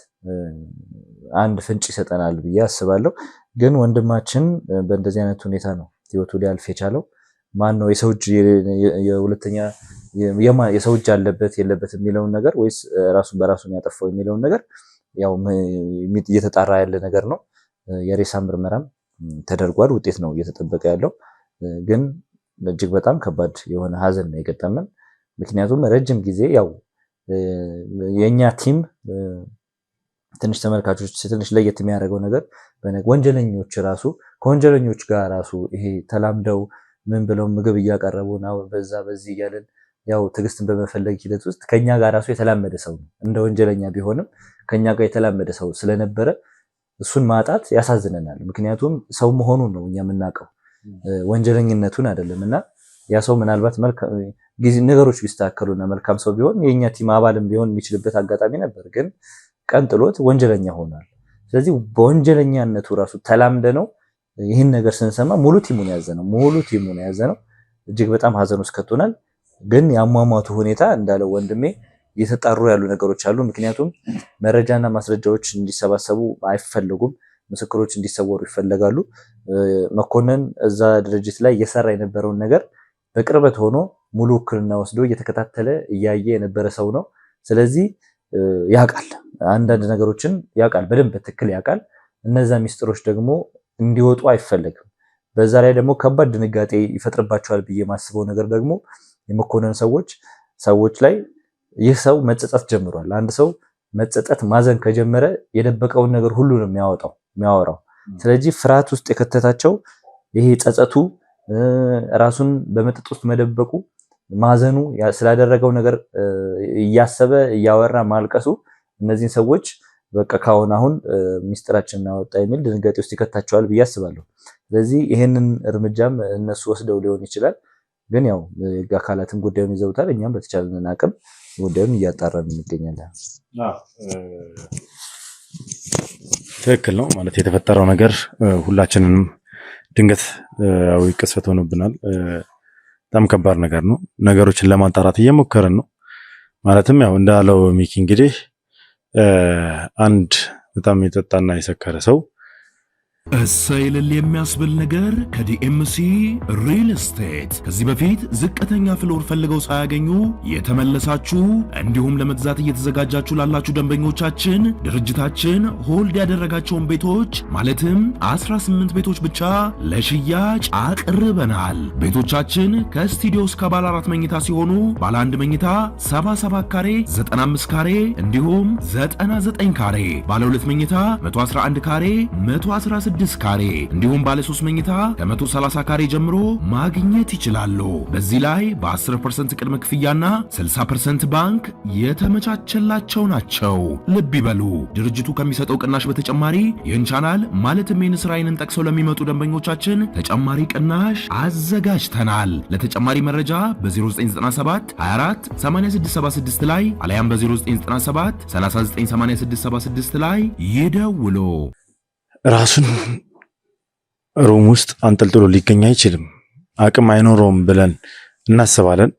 አንድ ፍንጭ ይሰጠናል ብዬ አስባለሁ። ግን ወንድማችን በእንደዚህ አይነት ሁኔታ ነው ህይወቱ ሊያልፍ የቻለው። ማን ነው የሰው እጅ የሁለተኛ የሰው እጅ አለበት የለበት የሚለውን ነገር ወይስ ራሱን በራሱ ያጠፋው የሚለውን ነገር ያው እየተጣራ ያለ ነገር ነው። የሬሳ ምርመራም ተደርጓል፣ ውጤት ነው እየተጠበቀ ያለው። ግን እጅግ በጣም ከባድ የሆነ ሀዘን ነው የገጠመን። ምክንያቱም ረጅም ጊዜ ያው የኛ ቲም ትንሽ ተመልካቾች ትንሽ ለየት የሚያደርገው ነገር ወንጀለኞች ራሱ ከወንጀለኞች ጋር ራሱ ይሄ ተላምደው ምን ብለው ምግብ እያቀረቡ ነው በዛ በዚህ እያለን ያው ትዕግስትን በመፈለግ ሂደት ውስጥ ከኛ ጋር ራሱ የተላመደ ሰው ነው። እንደ ወንጀለኛ ቢሆንም ከኛ ጋር የተላመደ ሰው ስለነበረ እሱን ማጣት ያሳዝነናል። ምክንያቱም ሰው መሆኑን ነው እኛ የምናውቀው፣ ወንጀለኝነቱን አይደለም። እና ያ ሰው ምናልባት ነገሮች ቢስተካከሉና መልካም ሰው ቢሆን የኛ ቲም አባልም ቢሆን የሚችልበት አጋጣሚ ነበር። ግን ቀን ጥሎት ወንጀለኛ ሆኗል። ስለዚህ በወንጀለኛነቱ ራሱ ተላምደ ነው ይህን ነገር ስንሰማ ሙሉ ቲሙን ያዘነው እጅግ በጣም ሀዘን ውስጥ ከቶናል። ግን ያሟሟቱ ሁኔታ እንዳለው ወንድሜ እየተጣሩ ያሉ ነገሮች አሉ። ምክንያቱም መረጃና ማስረጃዎች እንዲሰባሰቡ አይፈልጉም፣ ምስክሮች እንዲሰወሩ ይፈልጋሉ። መኮንን እዛ ድርጅት ላይ እየሰራ የነበረውን ነገር በቅርበት ሆኖ ሙሉ ውክልና ወስዶ እየተከታተለ እያየ የነበረ ሰው ነው። ስለዚህ ያውቃል፣ አንዳንድ ነገሮችን ያውቃል፣ በደንብ በትክክል ያውቃል። እነዛ ሚስጥሮች ደግሞ እንዲወጡ አይፈልግም። በዛ ላይ ደግሞ ከባድ ድንጋጤ ይፈጥርባቸዋል ብዬ የማስበው ነገር ደግሞ የመኮንን ሰዎች ላይ ይህ ሰው መጸጸት ጀምሯል። አንድ ሰው መጸጸት ማዘን ከጀመረ የደበቀውን ነገር ሁሉ ነው የሚያወራው። ስለዚህ ፍርሃት ውስጥ የከተታቸው ይሄ ጸጸቱ፣ ራሱን በመጠጥ ውስጥ መደበቁ፣ ማዘኑ፣ ስላደረገው ነገር እያሰበ እያወራ ማልቀሱ እነዚህን ሰዎች በቃ ካሁን አሁን ሚስጥራችን እናወጣ የሚል ድንጋጤ ውስጥ ይከታቸዋል ብዬ አስባለሁ። ስለዚህ ይሄንን እርምጃም እነሱ ወስደው ሊሆን ይችላል። ግን ያው አካላትም ጉዳዩን ይዘውታል። እኛም በተቻለን አቅም ጉዳዩን እያጣራን እንገኛለን። ትክክል ነው ማለት የተፈጠረው ነገር ሁላችንንም ድንገት ቅስፈት ሆኖብናል። በጣም ከባድ ነገር ነው። ነገሮችን ለማጣራት እየሞከርን ነው። ማለትም ያው እንዳለው ሚኪ እንግዲህ አንድ በጣም የጠጣና የሰከረ ሰው እሰይ እልል የሚያስብል ነገር ከዲኤምሲ ሪል ስቴት ከዚህ በፊት ዝቅተኛ ፍሎር ፈልገው ሳያገኙ የተመለሳችሁ እንዲሁም ለመግዛት እየተዘጋጃችሁ ላላችሁ ደንበኞቻችን ድርጅታችን ሆልድ ያደረጋቸውን ቤቶች ማለትም 18 ቤቶች ብቻ ለሽያጭ አቅርበናል። ቤቶቻችን ከስቱዲዮ እስከ ባለ 4 መኝታ ሲሆኑ ባለ 1 መኝታ 77 ካሬ፣ 95 ካሬ እንዲሁም 99 ካሬ፣ ባለ 2 መኝታ 111 ካሬ፣ 116 ካሬ እንዲሁም ባለ 3 መኝታ ከ130 ካሬ ጀምሮ ማግኘት ይችላሉ። በዚህ ላይ በ10% ቅድመ ክፍያና 60% ባንክ የተመቻቸላቸው ናቸው። ልብ ይበሉ፣ ድርጅቱ ከሚሰጠው ቅናሽ በተጨማሪ ይህን ቻናል ማለትም የንስራይንን ጠቅሰው ለሚመጡ ደንበኞቻችን ተጨማሪ ቅናሽ አዘጋጅተናል። ለተጨማሪ መረጃ በ0997 24 8676 ላይ አለያም በ0997 398676 ላይ ይደውሉ። ራሱን ሩም ውስጥ አንጠልጥሎ ሊገኝ አይችልም፣ አቅም አይኖረውም ብለን እናስባለን።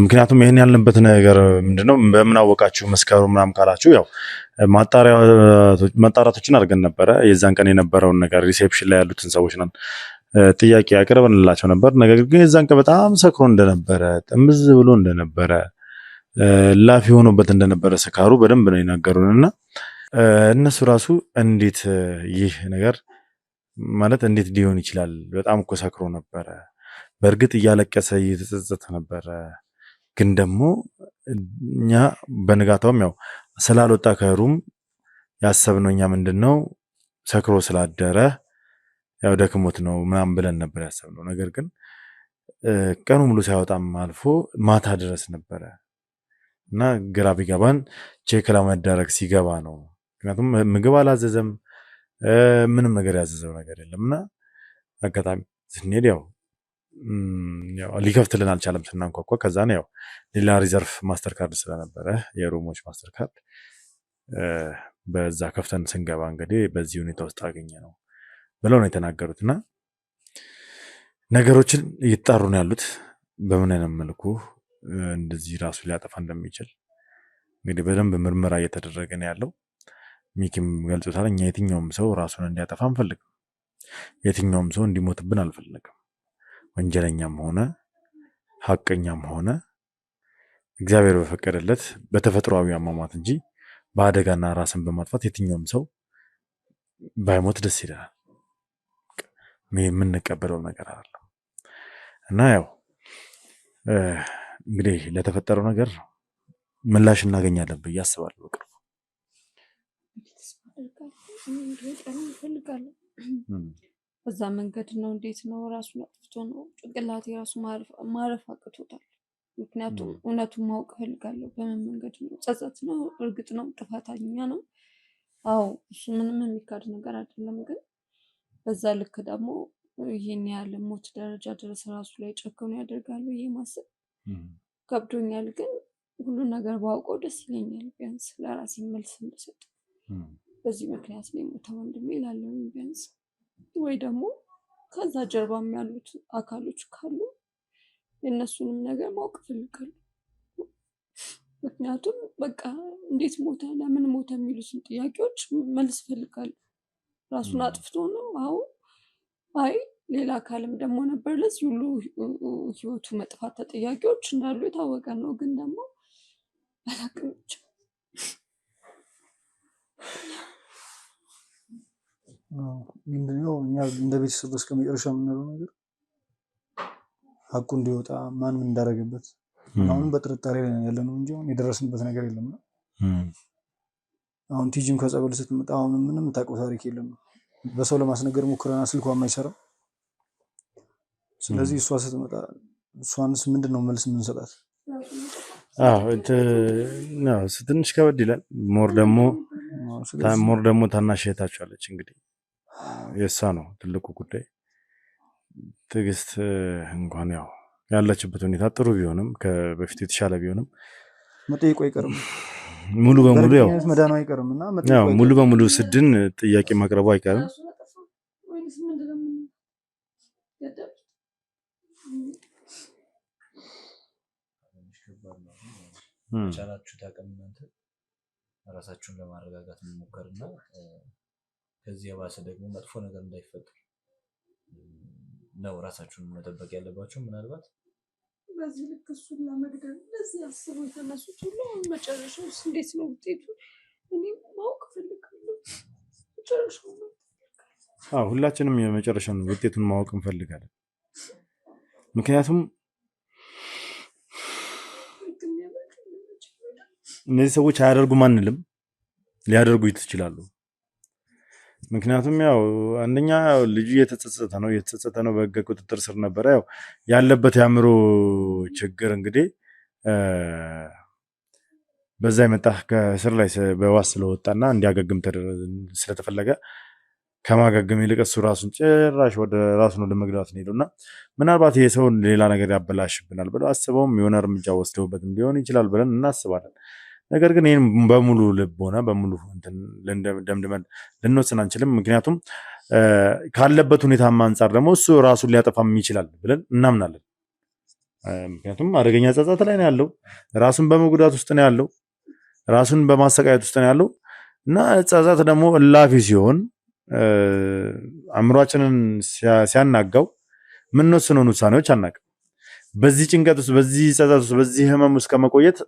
ምክንያቱም ይህን ያልንበት ነገር ምንድነው? በምን አወቃችሁ መስከሩ ምናምን ካላችሁ ያው ማጣራቶችን አድርገን ነበረ። የዛን ቀን የነበረውን ነገር ሪሴፕሽን ላይ ያሉትን ሰዎች ነን ጥያቄ ያቀርበንላቸው ነበር። ነገር ግን የዛን ቀን በጣም ሰክሮ እንደነበረ፣ ጥምዝ ብሎ እንደነበረ፣ ላፊ ሆኖበት እንደነበረ ስካሩ በደንብ ነው የነገሩንና እነሱ ራሱ እንዴት ይህ ነገር ማለት እንዴት ሊሆን ይችላል? በጣም እኮ ሰክሮ ነበረ። በእርግጥ እያለቀሰ እየተጸጸተ ነበረ። ግን ደግሞ እኛ በንጋታውም ያው ስላልወጣ ከሩም ያሰብነው እኛ ምንድነው ሰክሮ ስላደረ ያው ደክሞት ነው ምናምን ብለን ነበር ያሰብነው። ነገር ግን ቀኑ ሙሉ ሳይወጣም አልፎ ማታ ድረስ ነበረ እና ግራ ቢገባን ቼክ ለመደረግ ሲገባ ነው። ምክንያቱም ምግብ አላዘዘም፣ ምንም ነገር ያዘዘው ነገር የለምና አጋጣሚ ስንሄድ ያው ሊከፍትልን አልቻለም ስናንኳኳ። ከዛ ነው ያው ሌላ ሪዘርቭ ማስተር ካርድ ስለነበረ የሩሞች ማስተር ካርድ በዛ ከፍተን ስንገባ እንግዲህ በዚህ ሁኔታ ውስጥ አገኘ ነው ብለው ነው የተናገሩትና ነገሮችን እየተጣሩ ነው ያሉት። በምን አይነት መልኩ እንደዚህ ራሱ ሊያጠፋ እንደሚችል እንግዲህ በደንብ ምርመራ እየተደረገ ነው ያለው። ሚኪም ገልጾታል። እኛ የትኛውም ሰው ራሱን እንዲያጠፋ አንፈልግም። የትኛውም ሰው እንዲሞትብን አልፈልግም። ወንጀለኛም ሆነ ሐቀኛም ሆነ እግዚአብሔር በፈቀደለት በተፈጥሯዊ አሟሟት እንጂ በአደጋና ራስን በማጥፋት የትኛውም ሰው ባይሞት ደስ ይላል። የምንቀበለው ነገር አይደለም እና ያው እንግዲህ ለተፈጠረው ነገር ምላሽ እናገኛለን ብዬ አስባለሁ በቅርቡ። በዛ መንገድ ነው። እንዴት ነው? ራሱን አጥፍቶ ነው። ጭንቅላቴ ራሱ ማረፍ አቅቶታል። ምክንያቱም እውነቱን ማወቅ እፈልጋለሁ። በምን መንገድ ነው? ጸጸት ነው፣ እርግጥ ነው ጥፋተኛ ነው። አዎ እሱ ምንም የሚካድ ነገር አይደለም። ግን በዛ ልክ ደግሞ ይሄን ያህል ሞት ደረጃ ድረስ ራሱ ላይ ጨክኖ ያደርጋሉ። ይሄ ማሰብ ከብዶኛል። ግን ሁሉን ነገር ባውቀው ደስ ይለኛል። ቢያንስ ለራሴ መልስ እንድሰጥ በዚህ ምክንያት ነው የሞተው ወንድሜ እላለሁ። ቢያንስ ወይ ደግሞ ከዛ ጀርባም ያሉት አካሎች ካሉ የእነሱንም ነገር ማወቅ እፈልጋለሁ። ምክንያቱም በቃ እንዴት ሞተ፣ ለምን ሞተ የሚሉትን ጥያቄዎች መልስ እፈልጋለሁ። ራሱን አጥፍቶ ነው? አዎ። አይ ሌላ አካልም ደግሞ ነበር ለዚህ ሁሉ ህይወቱ መጥፋት ተጠያቂዎች እንዳሉ የታወቀ ነው። ግን ደግሞ አላውቅም ብቻ ምንድነው እኛ እንደ ቤተሰብ እስከ መጨረሻ የምንለው ነገር ሀቁ እንዲወጣ ማን ምን እንዳደረገበት አሁንም በጥርጣሬ ላይ ያለ ነው እንጂ አሁን የደረስንበት ነገር የለም። አሁን ቲጂም ከጸበል ስትመጣ አሁን ምንም ታውቀው ታሪክ የለም። በሰው ለማስነገር ሙከራና ስልኳ የማይሰራ። ስለዚህ እሷ ስትመጣ እሷንስ ምንድነው መልስ የምንሰጣት? ትንሽ ከበድ ይላል። ሞር ደግሞ ታናሽ እህታችሁ አለች። እንግዲህ የእሷ ነው ትልቁ ጉዳይ። ትዕግስት እንኳን ያው ያለችበት ሁኔታ ጥሩ ቢሆንም ከበፊቱ የተሻለ ቢሆንም መጠየቁ አይቀርም። ሙሉ በሙሉ ያው መዳኑ አይቀርምና ሙሉ በሙሉ ስድን ጥያቄ ማቅረቡ አይቀርም። ቻላችሁ ታቀም እናንተ ራሳችሁን ለማረጋጋት መሞከርና ከዚህ የባሰ ደግሞ መጥፎ ነገር እንዳይፈጠር ነው ራሳችሁን መጠበቅ ያለባችሁ። ምናልባት በዚህ ልክ እሱን ለመግደል እንደዚህ አስበው የተነሱት ሁሉ መጨረሻው እንዴት ነው ውጤቱ? እኔ ማወቅ ፈልጋለሁ። መጨረሻው ሁላችንም የመጨረሻውን ውጤቱን ማወቅ እንፈልጋለን። ምክንያቱም እነዚህ ሰዎች አያደርጉም አንልም፣ ሊያደርጉ ይችላሉ። ምክንያቱም ያው አንደኛ ልጁ የተጸጸተ ነው በህግ ቁጥጥር ስር ነበረ። ያው ያለበት የአእምሮ ችግር እንግዲህ በዛ የመጣ ከስር ላይ በዋስ ስለወጣና እንዲያገግም ስለተፈለገ ከማገገም ይልቅ እሱ ራሱን ጭራሽ ወደ መግደላት ነው ሄዱና ምናልባት ይሄ ሰው ሌላ ነገር ያበላሽብናል ብለው አስበውም የሆነ እርምጃ ወስደውበትም ሊሆን ይችላል ብለን እናስባለን። ነገር ግን ይህን በሙሉ ልብ ሆነ በሙሉ ደምድመን ልንወስን አንችልም። ምክንያቱም ካለበት ሁኔታ አንጻር ደግሞ እሱ ራሱን ሊያጠፋም ይችላል ብለን እናምናለን። ምክንያቱም አደገኛ ጸጸት ላይ ነው ያለው፣ ራሱን በመጉዳት ውስጥ ነው ያለው፣ ራሱን በማሰቃየት ውስጥ ነው ያለው እና ጸጸት ደግሞ እላፊ ሲሆን አእምሯችንን ሲያናጋው የምንወስነውን ውሳኔዎች አናውቅም። በዚህ ጭንቀት ውስጥ፣ በዚህ ጸጸት ውስጥ፣ በዚህ ህመም ውስጥ ከመቆየት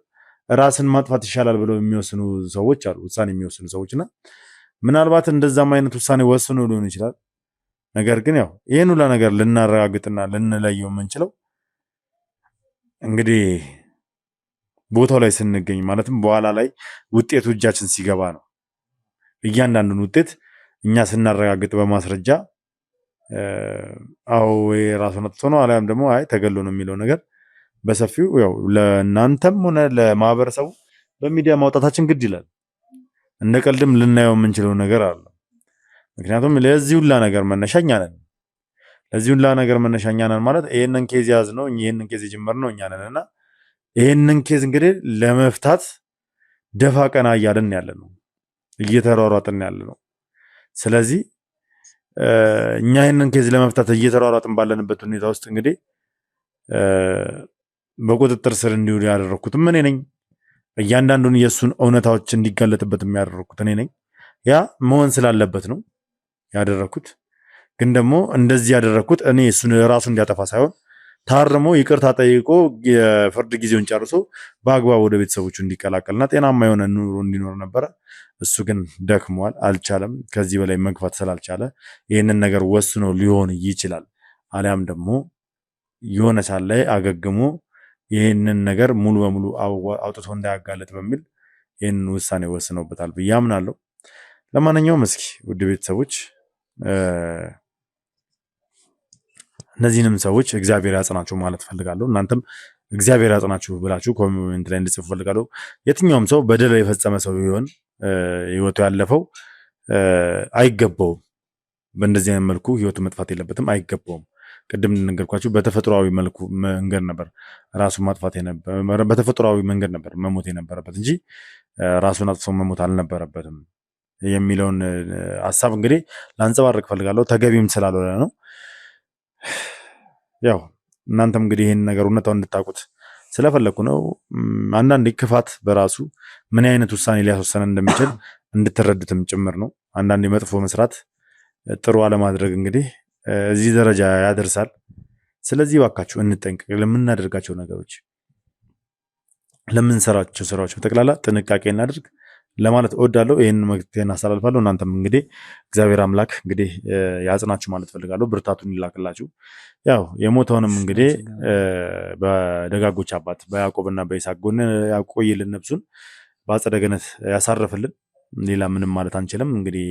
ራስን ማጥፋት ይሻላል ብለው የሚወስኑ ሰዎች አሉ፣ ውሳኔ የሚወስኑ ሰዎችና ምናልባት እንደዛም አይነት ውሳኔ ወስኖ ሊሆን ይችላል። ነገር ግን ያው ይህን ሁላ ነገር ልናረጋግጥና ልንለየው የምንችለው እንግዲህ ቦታው ላይ ስንገኝ ማለትም በኋላ ላይ ውጤቱ እጃችን ሲገባ ነው። እያንዳንዱን ውጤት እኛ ስናረጋግጥ በማስረጃ አዎ ራሱን አጥፍቶ ነው አሊያም ደግሞ አይ ተገሎ ነው የሚለው ነገር በሰፊው ያው ለእናንተም ሆነ ለማህበረሰቡ በሚዲያ ማውጣታችን ግድ ይላል። እንደ ቀልድም ልናየው የምንችለው ነገር አለ። ምክንያቱም ለዚህ ሁላ ነገር መነሻኛ ነን። ለዚህ ሁላ ነገር መነሻኛ ነን ማለት ይሄንን ኬዝ ያዝ ነው ይሄንን ኬዝ ጀመርነው እኛ ነንና ይሄንን ኬዝ እንግዲህ ለመፍታት ደፋ ቀና እያልን ያለነው እየተሯሯጥን ያለነው። ስለዚህ እኛ ይሄንን ኬዝ ለመፍታት እየተሯሯጥን ባለንበት ሁኔታ ውስጥ እንግዲህ በቁጥጥር ስር እንዲውል ያደረኩትም እኔ ነኝ። እያንዳንዱን የሱን እውነታዎች እንዲጋለጥበት የሚያደርኩት እኔ ነኝ። ያ መሆን ስላለበት ነው ያደረኩት። ግን ደግሞ እንደዚህ ያደረኩት እኔ እሱን ራሱ እንዲያጠፋ ሳይሆን ታርሞ ይቅርታ ጠይቆ የፍርድ ጊዜውን ጨርሶ በአግባብ ወደ ቤተሰቦቹ እንዲቀላቀልና ጤናማ የሆነ ኑሮ እንዲኖር ነበረ። እሱ ግን ደክሟል፣ አልቻለም። ከዚህ በላይ መግፋት ስላልቻለ ይህንን ነገር ወስኖ ሊሆን ይችላል። አሊያም ደግሞ የሆነ ሰዓት ላይ አገግሞ ይህንን ነገር ሙሉ በሙሉ አውጥቶ እንዳያጋለጥ በሚል ይህንን ውሳኔ ወስነውበታል ብዬ አምናለሁ። ለማንኛውም እስኪ ውድ ቤተሰቦች እነዚህንም ሰዎች እግዚአብሔር ያጽናችሁ ማለት ፈልጋለሁ። እናንተም እግዚአብሔር ያጽናችሁ ብላችሁ ኮሜንት ላይ እንድጽፉ ፈልጋለሁ። የትኛውም ሰው በደል የፈጸመ ሰው ቢሆን ህይወቱ ያለፈው አይገባውም። በእንደዚህ አይነት መልኩ ህይወቱ መጥፋት የለበትም፣ አይገባውም። ቅድም እንደነገርኳችሁ በተፈጥሯዊ መልኩ መንገድ ነበር ራሱን ማጥፋት የነበረ በተፈጥሯዊ መንገድ ነበር መሞት የነበረበት እንጂ ራሱን አጥፍቶ መሞት አልነበረበትም የሚለውን ሐሳብ እንግዲህ ላንጸባርቅ ፈልጋለሁ። ተገቢም ስላልሆነ ነው። ያው እናንተም እንግዲህ ይህን ነገር እውነታውን እንድታውቁት ስለፈለኩ ነው። አንዳንዴ ክፋት በራሱ ምን አይነት ውሳኔ ሊያስወሰን እንደሚችል እንድትረዱትም ጭምር ነው። አንዳንዴ መጥፎ መስራት ጥሩ አለማድረግ እንግዲህ እዚህ ደረጃ ያደርሳል። ስለዚህ እባካችሁ እንጠንቀቅ። ለምናደርጋቸው ነገሮች፣ ለምንሰራቸው ስራዎች በጠቅላላ ጥንቃቄ እናድርግ ለማለት እወዳለሁ። ይህን መልዕክቴን አስተላልፋለሁ። እናንተም እንግዲህ እግዚአብሔር አምላክ እንግዲህ ያጽናችሁ ማለት ፈልጋለሁ። ብርታቱን ይላክላችሁ። ያው የሞተውንም እንግዲህ በደጋጎች አባት በያዕቆብና በይስሐቅ ጎን ያቆይልን፣ ነፍሱን በአጸደ ገነት ያሳርፍልን። ሌላ ምንም ማለት አንችልም። እንግዲህ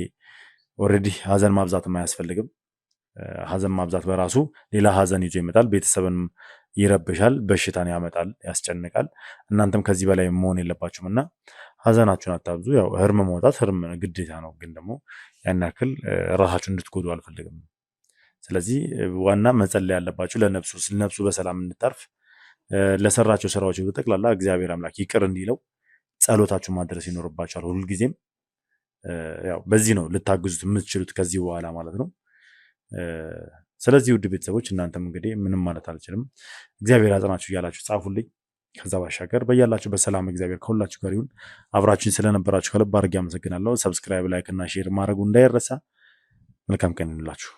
ኦልሬዲ ሀዘን ማብዛትም አያስፈልግም። ሀዘን ማብዛት በራሱ ሌላ ሀዘን ይዞ ይመጣል፣ ቤተሰብንም ይረብሻል፣ በሽታን ያመጣል፣ ያስጨንቃል። እናንተም ከዚህ በላይ መሆን የለባችሁም እና ሀዘናችሁን አታብዙ። ያው ህርም መውጣት ህርም ግዴታ ነው፣ ግን ደግሞ ያን ያክል ራሳችሁን እንድትጎዱ አልፈልግም። ስለዚህ ዋና መጸለይ ያለባችሁ ለነፍሱ በሰላም እንድታርፍ፣ ለሰራቸው ስራዎች በጠቅላላ እግዚአብሔር አምላክ ይቅር እንዲለው ጸሎታችሁን ማድረስ ይኖርባችኋል ሁልጊዜም። ያው በዚህ ነው ልታግዙት የምትችሉት ከዚህ በኋላ ማለት ነው። ስለዚህ ውድ ቤተሰቦች እናንተም እንግዲህ ምንም ማለት አልችልም፣ እግዚአብሔር ያጽናችሁ እያላችሁ ጻፉልኝ። ከዛ ባሻገር በያላችሁ በሰላም እግዚአብሔር ከሁላችሁ ጋር ይሁን። አብራችሁኝ ስለነበራችሁ ከልብ አድርጌ አመሰግናለሁ። ሰብስክራይብ፣ ላይክ እና ሼር ማድረጉ እንዳይረሳ። መልካም ቀን ይሁንላችሁ።